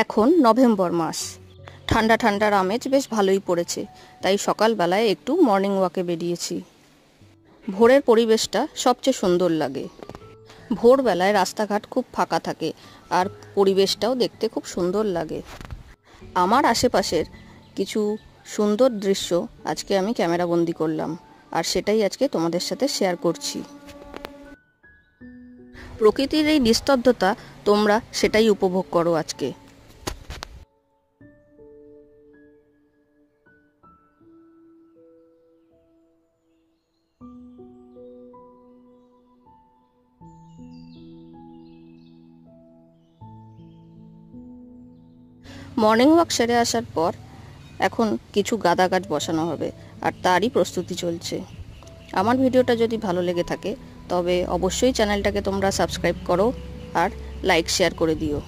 এখন নভেম্বর মাস, ঠান্ডা ঠান্ডার আমেজ বেশ ভালোই পড়েছে, তাই সকালবেলায় একটু মর্নিং ওয়াকে বেরিয়েছি। ভোরের পরিবেশটা সবচেয়ে সুন্দর লাগে। ভোরবেলায় রাস্তাঘাট খুব ফাঁকা থাকে আর পরিবেশটাও দেখতে খুব সুন্দর লাগে। আমার আশেপাশের কিছু সুন্দর দৃশ্য আজকে আমি ক্যামেরাবন্দি করলাম, আর সেটাই আজকে তোমাদের সাথে শেয়ার করছি। প্রকৃতির এই নিস্তব্ধতা তোমরা সেটাই উপভোগ করো আজকে। মর্নিং ওয়াক সেরে আসার পর এখন কিছু গাঁদা গাছ বসানো হবে, আর তারই প্রস্তুতি চলছে। আমার ভিডিওটা যদি ভালো লেগে থাকে তবে অবশ্যই চ্যানেলটাকে তোমরা সাবস্ক্রাইব করো আর লাইক শেয়ার করে দিও।